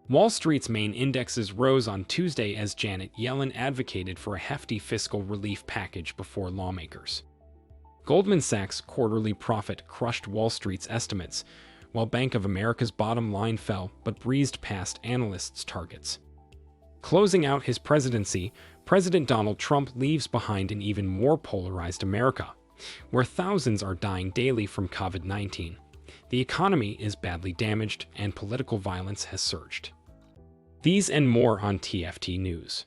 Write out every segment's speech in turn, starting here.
Wall Street's main indexes rose on Tuesday as Janet Yellen advocated for a hefty fiscal relief package before lawmakers. Goldman Sachs' quarterly profit crushed Wall Street's estimates, while Bank of America's bottom line fell but breezed past analysts' targets. Closing out his presidency, President Donald Trump leaves behind an even more polarized America, where thousands are dying daily from COVID-19. The economy is badly damaged and political violence has surged. These and more on TFT News.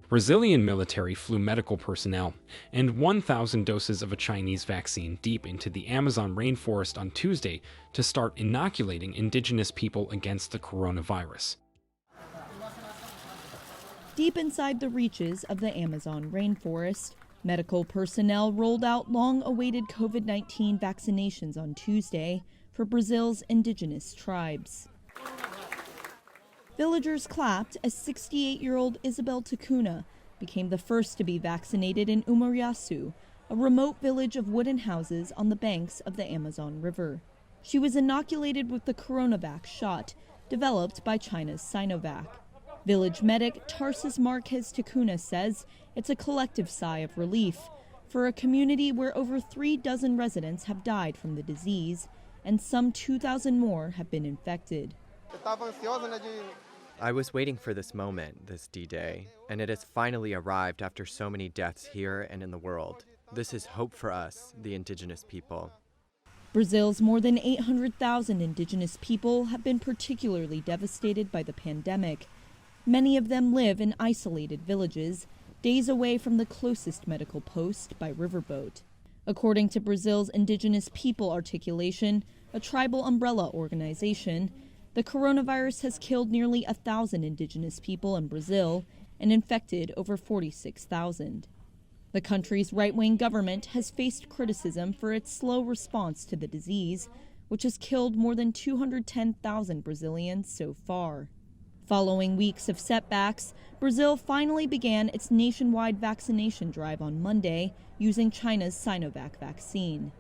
Brazilian military flew medical personnel and 1,000 doses of a Chinese vaccine deep into the Amazon rainforest on Tuesday to start inoculating indigenous people against the coronavirus. Deep inside the reaches of the Amazon rainforest, medical personnel rolled out long-awaited COVID-19 vaccinations on Tuesday for Brazil's indigenous tribes. Villagers clapped as 68-year-old Isabel Tacuna became the first to be vaccinated in Umariaçu, a remote village of wooden houses on the banks of the Amazon River. She was inoculated with the coronavac shot, developed by China's Sinovac. Village medic Tarsis Marquez Tacuna says it's a collective sigh of relief for a community where over 36 residents have died from the disease and some 2,000 more have been infected. I was waiting for this moment, this D-Day, and it has finally arrived after so many deaths here and in the world. This is hope for us, the indigenous people. Brazil's more than 800,000 indigenous people have been particularly devastated by the pandemic. Many of them live in isolated villages, days away from the closest medical post by riverboat. According to Brazil's Indigenous People Articulation, a tribal umbrella organization, the coronavirus has killed nearly 1,000 indigenous people in Brazil and infected over 46,000. The country's right-wing government has faced criticism for its slow response to the disease, which has killed more than 210,000 Brazilians so far. Following weeks of setbacks, Brazil finally began its nationwide vaccination drive on Monday using China's Sinovac vaccine.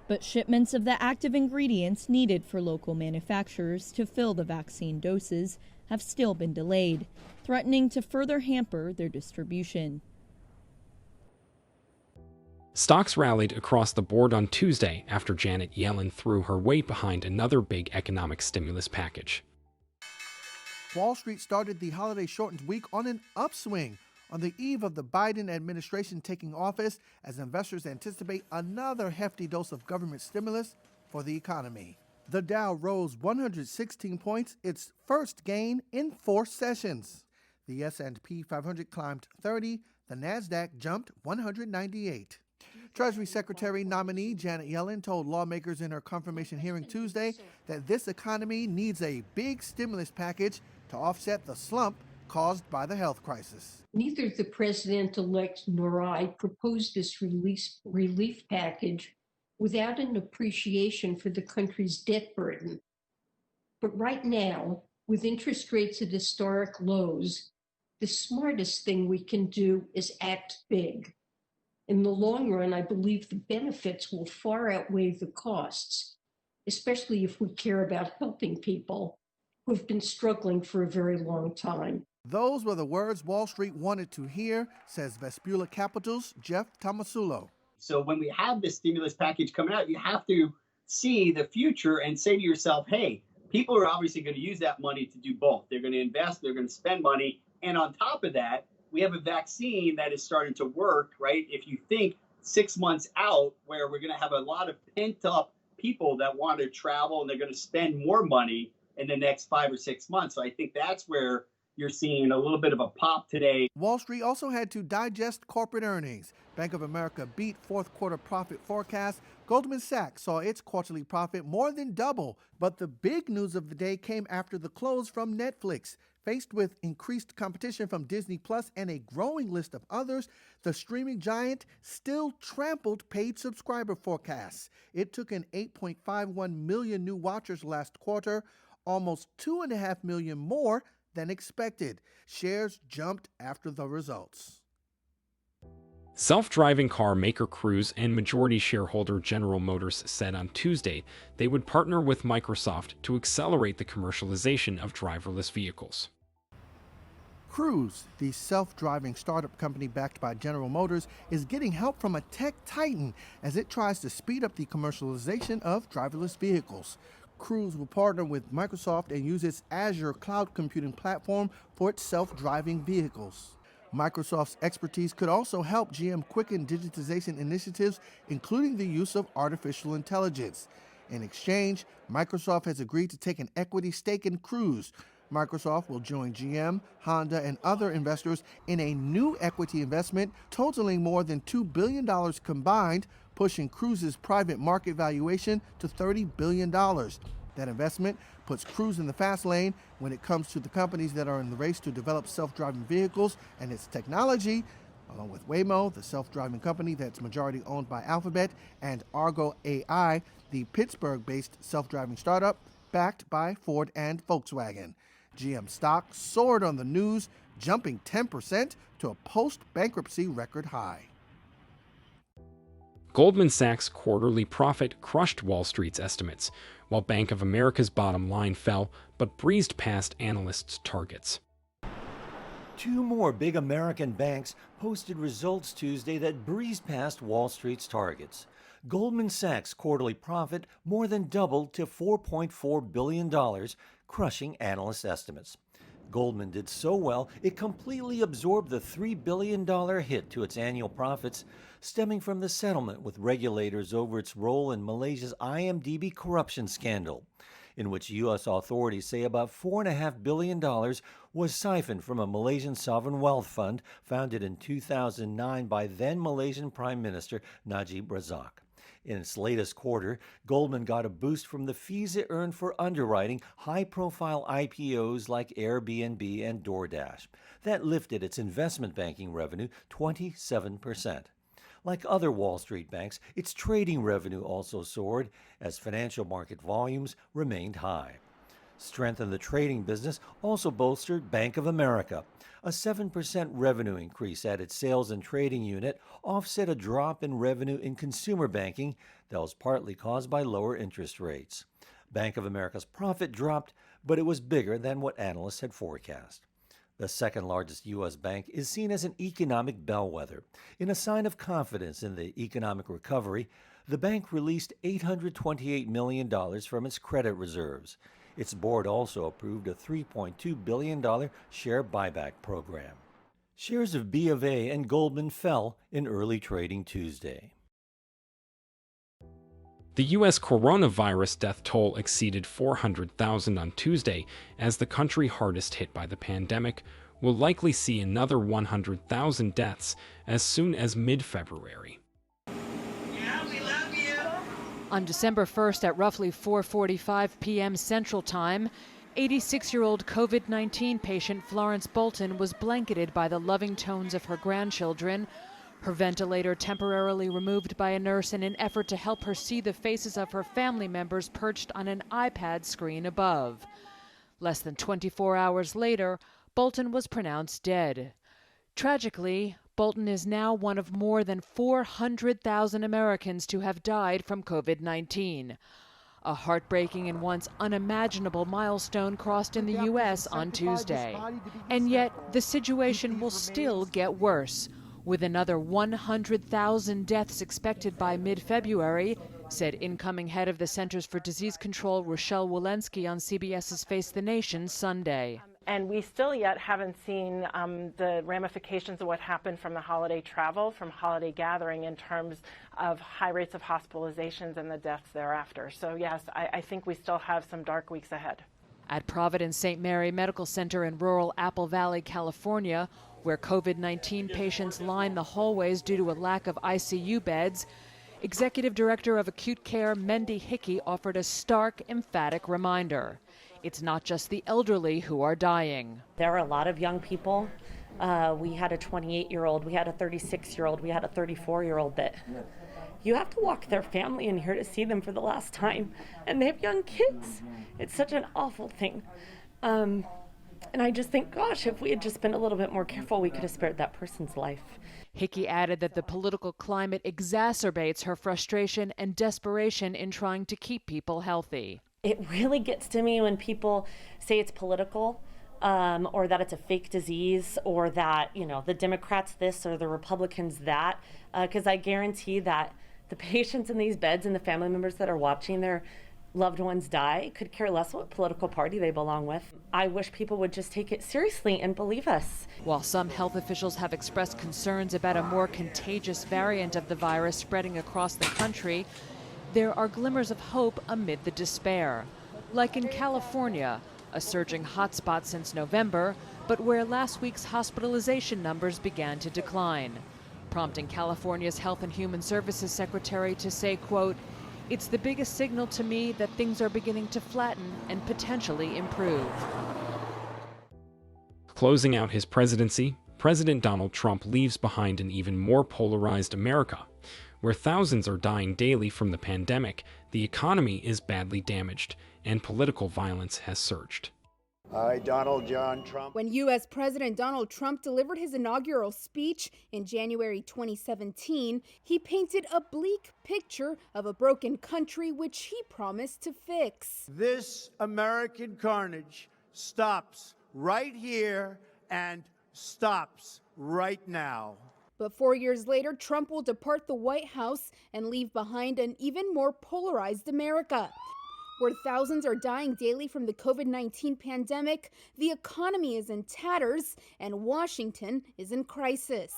But shipments of the active ingredients needed for local manufacturers to fill the vaccine doses have still been delayed, threatening to further hamper their distribution. Stocks rallied across the board on Tuesday after Janet Yellen threw her weight behind another big economic stimulus package. Wall Street started the holiday-shortened week on an upswing on the eve of the Biden administration taking office as investors anticipate another hefty dose of government stimulus for the economy. The Dow rose 116 points, its first gain in 4 sessions. The S&P 500 climbed 30, the Nasdaq jumped 198. Treasury Secretary nominee Janet Yellen told lawmakers in her confirmation hearing Tuesday that this economy needs a big stimulus package to offset the slump caused by the health crisis. Neither the president-elect nor I proposed this relief package without an appreciation for the country's debt burden. But right now, with interest rates at historic lows, the smartest thing we can do is act big. In the long run, I believe the benefits will far outweigh the costs, especially if we care about helping people who have been struggling for a very long time. Those were the words Wall Street wanted to hear, says Vespula Capital's Jeff Tomasulo. So when we have this stimulus package coming out, you have to see the future and say to yourself, hey, people are obviously going to use that money to do both. They're going to invest, they're going to spend money. And on top of that, we have a vaccine that is starting to work, right? If you think 6 months out, where we're going to have a lot of pent up people that want to travel and they're going to spend more money in the next 5 or 6 months. So I think that's where you're seeing a little bit of a pop today. Wall Street also had to digest corporate earnings. Bank of America beat fourth quarter profit forecast. Goldman Sachs saw its quarterly profit more than double. But the big news of the day came after the close from Netflix. Faced with increased competition from Disney Plus and a growing list of others, the streaming giant still trampled paid subscriber forecasts. It took in 8.51 million new watchers last quarter, almost 2.5 million more than expected. Shares jumped after the results. Self-driving car maker Cruise and majority shareholder General Motors said on Tuesday they would partner with Microsoft to accelerate the commercialization of driverless vehicles. Cruise, the self-driving startup company backed by General Motors, is getting help from a tech titan as it tries to speed up the commercialization of driverless vehicles. Cruise will partner with Microsoft and use its Azure cloud computing platform for its self-driving vehicles. Microsoft's expertise could also help GM quicken digitization initiatives, including the use of artificial intelligence. In exchange, Microsoft has agreed to take an equity stake in Cruise. Microsoft will join GM, Honda, and other investors in a new equity investment totaling more than $2 billion combined, pushing Cruise's private market valuation to $30 billion. That investment puts Cruise in the fast lane when it comes to the companies that are in the race to develop self-driving vehicles and its technology, along with Waymo, the self-driving company that's majority owned by Alphabet, and Argo AI, the Pittsburgh-based self-driving startup backed by Ford and Volkswagen. GM stock soared on the news, jumping 10% to a post-bankruptcy record high. Goldman Sachs' quarterly profit crushed Wall Street's estimates, while Bank of America's bottom line fell but breezed past analysts' targets. Two more big American banks posted results Tuesday that breezed past Wall Street's targets. Goldman Sachs' quarterly profit more than doubled to $4.4 billion, crushing analyst estimates. Goldman did so well, it completely absorbed the $3 billion hit to its annual profits, stemming from the settlement with regulators over its role in Malaysia's IMDb corruption scandal, in which U.S. authorities say about $4.5 billion was siphoned from a Malaysian sovereign wealth fund founded in 2009 by then Malaysian Prime Minister Najib Razak. In its latest quarter, Goldman got a boost from the fees it earned for underwriting high-profile IPOs like Airbnb and DoorDash. That lifted its investment banking revenue 27%. Like other Wall Street banks, its trading revenue also soared as financial market volumes remained high. Strength in the trading business also bolstered Bank of America. A 7% revenue increase at its sales and trading unit offset a drop in revenue in consumer banking that was partly caused by lower interest rates. Bank of America's profit dropped, but it was bigger than what analysts had forecast. The second largest U.S. bank is seen as an economic bellwether. In a sign of confidence in the economic recovery, the bank released $828 million from its credit reserves. Its board also approved a $3.2 billion share buyback program. Shares of B of A and Goldman fell in early trading Tuesday. The U.S. coronavirus death toll exceeded 400,000 on Tuesday as the country hardest hit by the pandemic will likely see another 100,000 deaths as soon as mid-February. On December 1st at roughly 4:45 p.m. Central Time, 86-year-old COVID-19 patient Florence Bolton was blanketed by the loving tones of her grandchildren, her ventilator temporarily removed by a nurse in an effort to help her see the faces of her family members perched on an iPad screen above. Less than 24 hours later, Bolton was pronounced dead. Tragically, Bolton is now one of more than 400,000 Americans to have died from COVID-19. A heartbreaking and once unimaginable milestone crossed in the U.S. on Tuesday. And yet, the situation will still get worse, with another 100,000 deaths expected by mid-February, said incoming head of the Centers for Disease Control Rochelle Walensky on CBS's Face the Nation Sunday. And we still yet haven't seen the ramifications of what happened from the holiday travel, from holiday gathering in terms of high rates of hospitalizations and the deaths thereafter. So yes, I think we still have some dark weeks ahead. At Providence St. Mary Medical Center in rural Apple Valley, California, where COVID-19 patients line the hallways due to a lack of ICU beds, Executive Director of Acute Care Mendy Hickey offered a stark, emphatic reminder. It's not just the elderly who are dying. There are a lot of young people. We had a 28-year-old, we had a 36-year-old, we had a 34-year-old that you have to walk their family in here to see them for the last time. And they have young kids. It's such an awful thing. And I just think, gosh, if we had just been a little bit more careful, we could have spared that person's life. Hickey added that the political climate exacerbates her frustration and desperation in trying to keep people healthy. It really gets to me when people say it's political, or that it's a fake disease, or that, the Democrats this or the Republicans that, because I guarantee that the patients in these beds and the family members that are watching their loved ones die could care less what political party they belong with. I wish people would just take it seriously and believe us. While some health officials have expressed concerns about a more contagious variant of the virus spreading across the country, there are glimmers of hope amid the despair. Like in California, a surging hotspot since November, but where last week's hospitalization numbers began to decline, prompting California's Health and Human Services Secretary to say, quote, "It's the biggest signal to me that things are beginning to flatten and potentially improve." Closing out his presidency, President Donald Trump leaves behind an even more polarized America. Where thousands are dying daily from the pandemic, the economy is badly damaged, and political violence has surged. I, Donald John Trump. When U.S. President Donald Trump delivered his inaugural speech in January 2017, he painted a bleak picture of a broken country which he promised to fix. This American carnage stops right here and stops right now. But 4 years later, Trump will depart the White House and leave behind an even more polarized America. Where thousands are dying daily from the COVID-19 pandemic, the economy is in tatters, and Washington is in crisis.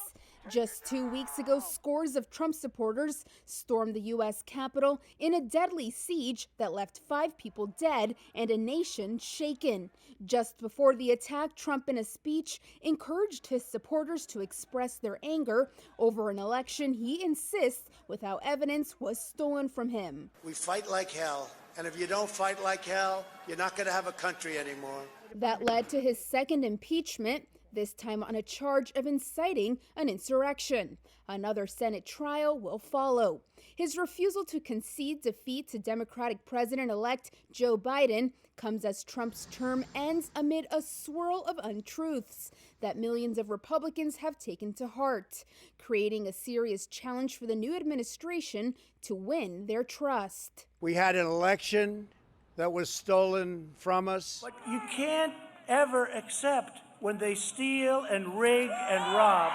Just 2 weeks ago, scores of Trump supporters stormed the U.S. Capitol in a deadly siege that left 5 people dead and a nation shaken. Just before the attack, Trump, in a speech, encouraged his supporters to express their anger over an election he insists, without evidence, was stolen from him. We fight like hell, and if you don't fight like hell, you're not going to have a country anymore. That led to his second impeachment, this time on a charge of inciting an insurrection. Another Senate trial will follow. His refusal to concede defeat to Democratic President-elect Joe Biden comes as Trump's term ends amid a swirl of untruths that millions of Republicans have taken to heart, creating a serious challenge for the new administration to win their trust. We had an election that was stolen from us. But you can't ever accept when they steal and rig and rob.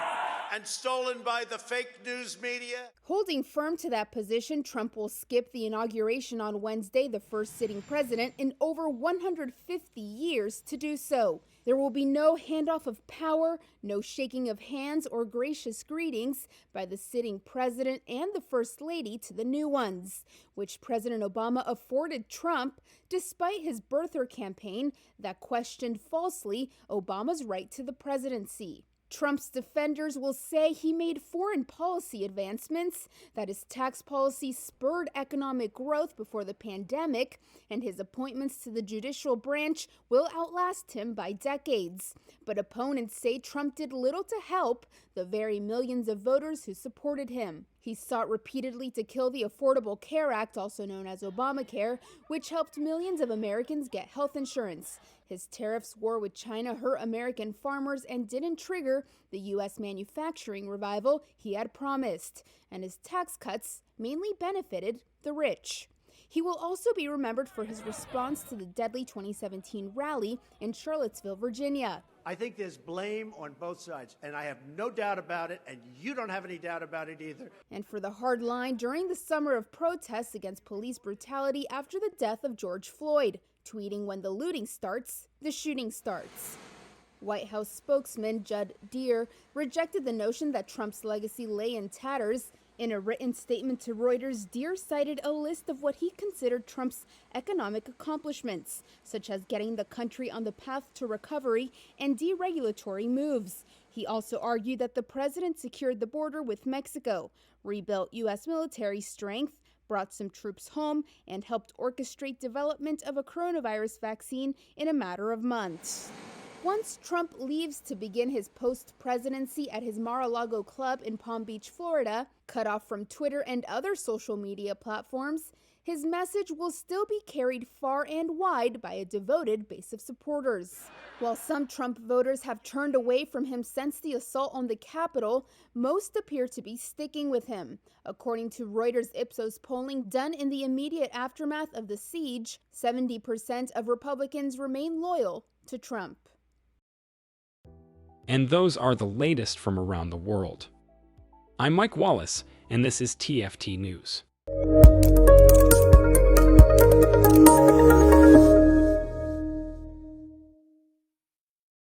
And stolen by the fake news media. Holding firm to that position, Trump will skip the inauguration on Wednesday, the first sitting president in over 150 years to do so. There will be no handoff of power, no shaking of hands or gracious greetings by the sitting president and the first lady to the new ones, which President Obama afforded Trump despite his birther campaign that questioned falsely Obama's right to the presidency. Trump's defenders will say he made foreign policy advancements, that his tax policy spurred economic growth before the pandemic, and his appointments to the judicial branch will outlast him by decades. But opponents say Trump did little to help the very millions of voters who supported him. He sought repeatedly to kill the Affordable Care Act, also known as Obamacare, which helped millions of Americans get health insurance. His tariffs war with China hurt American farmers and didn't trigger the U.S. manufacturing revival he had promised. And his tax cuts mainly benefited the rich. He will also be remembered for his response to the deadly 2017 rally in Charlottesville, Virginia. I think there's blame on both sides, and I have no doubt about it, and you don't have any doubt about it either. And for the hard line during the summer of protests against police brutality after the death of George Floyd, tweeting, "When the looting starts, the shooting starts." White House spokesman Judd Deere rejected the notion that Trump's legacy lay in tatters. In a written statement to Reuters, Deere cited a list of what he considered Trump's economic accomplishments, such as getting the country on the path to recovery and deregulatory moves. He also argued that the president secured the border with Mexico, rebuilt U.S. military strength, brought some troops home, and helped orchestrate development of a coronavirus vaccine in a matter of months. Once Trump leaves to begin his post-presidency at his Mar-a-Lago club in Palm Beach, Florida, cut off from Twitter and other social media platforms, his message will still be carried far and wide by a devoted base of supporters. While some Trump voters have turned away from him since the assault on the Capitol, most appear to be sticking with him. According to Reuters Ipsos polling done in the immediate aftermath of the siege, 70% of Republicans remain loyal to Trump. And those are the latest from around the world. I'm Mike Wallace, and this is TFT News.